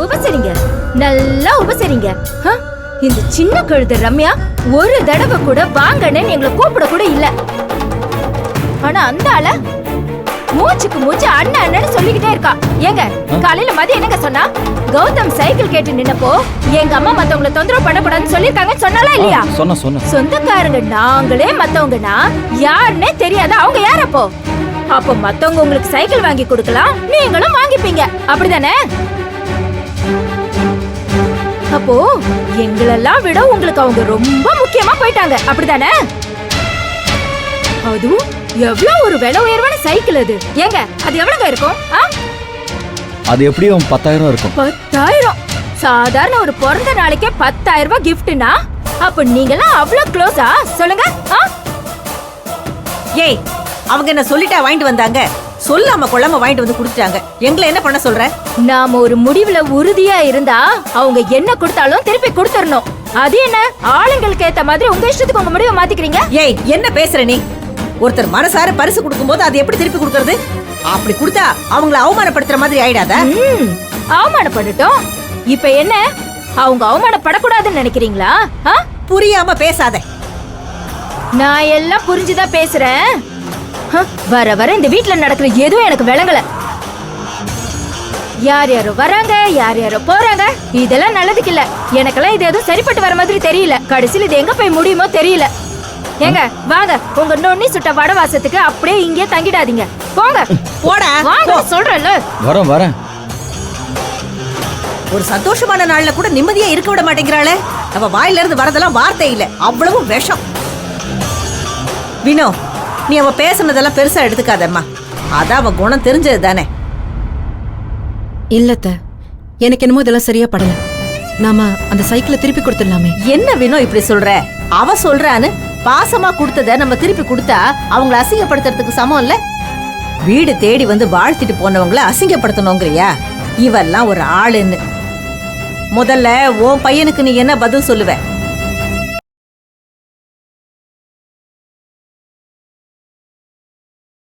உபசரிங்க, நல்லா உபசரிங்க. இந்த சின்ன கழுத ரம்யா ஒரு தடவை கூட வாங்கன்னு எங்களை கூப்பிட கூட இல்ல. ஆனா அந்த ஆள மூச்சுக்கு மூச்சு அண்ணன் அண்ணன்னு சொல்லிக்கிட்டே இருக்கா. ஏங்க காலையில மதியம் என்னங்க சொன்னா? கௌதம் சைக்கிள் கேட்டு நின்னப்போ எங்க அம்மா மத்தவங்களை தொந்தரவு பண்ணக்கூடாதுன்னு சொல்லிருக்காங்கன்னு சொன்னாலா இல்லையா? சொன்ன சொந்தக்காரங்க நாங்களே மத்தவங்கன்னா யாருன்னே தெரியாத அவங்க யார் அப்போ? அப்போ மத்தவங்க உங்களுக்கு சைக்கிள் வாங்கி கொடுக்கலாம், நீங்களும் வாங்கிப்பீங்க, அப்படிதானே? அப்போ எங்களெல்லாம் விட உங்களுக்கு அவங்க ரொம்ப முக்கியமா போயிட்டாங்க, அப்படிதானே? அதுவும் எவ்வளவு ஒரு விலை உயர்வான சைக்கிள் அது. ஏங்க அது எவ்வளவுங்க இருக்கும்? அது எப்படியும் 10,000 இருக்கும். 10,000? சாதாரண ஒரு பிறந்த நாளைக்கே 10,000 ரூபாய் கிஃப்ட்னா அப்ப நீங்களாம் அவ்வளவு க்ளோஸா? சொல்லுங்க. ஏய், அவங்க என்ன சொல்லிட்டா வாங்கிட்டு வந்தாங்க? சொல்லாம கொள்ளாம வாங்கிட்டு வந்து குடுத்துட்டாங்க. எங்களை என்ன பண்ண சொல்ற? நாம ஒரு முடிவுல உறுதியா இருந்தா அவங்க என்ன கொடுத்தாலும் திருப்பி கொடுத்துறணும். அது என்ன ஆளுங்களுக்கு ஏத்த மாதிரி உங்க இஷ்டத்துக்கு உங்க முடிவை மாத்திக்கிறீங்க? ஏய், என்ன பேசுற நீ? ஒருத்தர் மனசார பரிசு கொடுக்கும்போது அது எப்படி திருப்பி கொடுக்கறது? அப்படி கொடுத்தா அவங்கள அவமானப்படுத்துற மாதிரி ஆயிடாதா? அவமானப்படட்டும். இப்ப என்ன அவங்க அவமானப்படக்கூடாதுன்னு நினைக்கிறீங்களா? புரியாம பேசாத. நான் எல்லாம் புரிஞ்சுதான் பேசுறேன். வர வர இந்த வீட்ல நடக்கிற எதுவும் எனக்கு விளங்கல. யார் யாரோ வராங்க, யார் யாரோ போறாங்க. இதெல்லாம் நல்லதுக்கு இல்ல. எனக்கெல்லாம் இது எதுவும் சரிப்பட்டு வர மாதிரி தெரியல. கடைசியில் இது எங்க போய் முடியுமோ தெரியல. ஏங்க வாங்க, உங்க நொண்ணி சுட்ட வடவாசத்துக்கு அப்படியே இங்கே தங்கிடாதீங்க. போங்க போடா, வாங்க சொல்றேன்ல. வரேன். ஒரு சந்தோஷமான நாள்ல கூட நிம்மதியா இருக்க விட மாட்டேங்கிறாளே. அவ வாயில இருந்து வரதெல்லாம் வார்த்தை இல்ல, அவ்வளவு விஷம். வினோ, நீ அவ பேசுனதெல்லாம் பெருசா எடுத்துக்காதம்மா. அதான் அவ குணம் தெரிஞ்சது தானே. இல்லத்த, எனக்கு என்னமோ இதெல்லாம் சரியா படல. நாம அந்த சைக்கிளை திருப்பி கொடுத்துடலாமே. என்ன வினோ இப்படி சொல்ற? அவ சொல்றான்னு பாசமா கொடுத்தத நம்ம திருப்பி கொடுத்தா அவங்கள அசிங்கப்படுத்துறதுக்கு சமம் இல்ல? வீடு தேடி வந்து வாழ்த்திட்டு போனவங்கள அசிங்கப்படுத்தணுங்கிறியா? இவெல்லாம் ஒரு ஆளுன்னு. முதல்ல உன் பையனுக்கு நீ என்ன பதில் சொல்லுவ?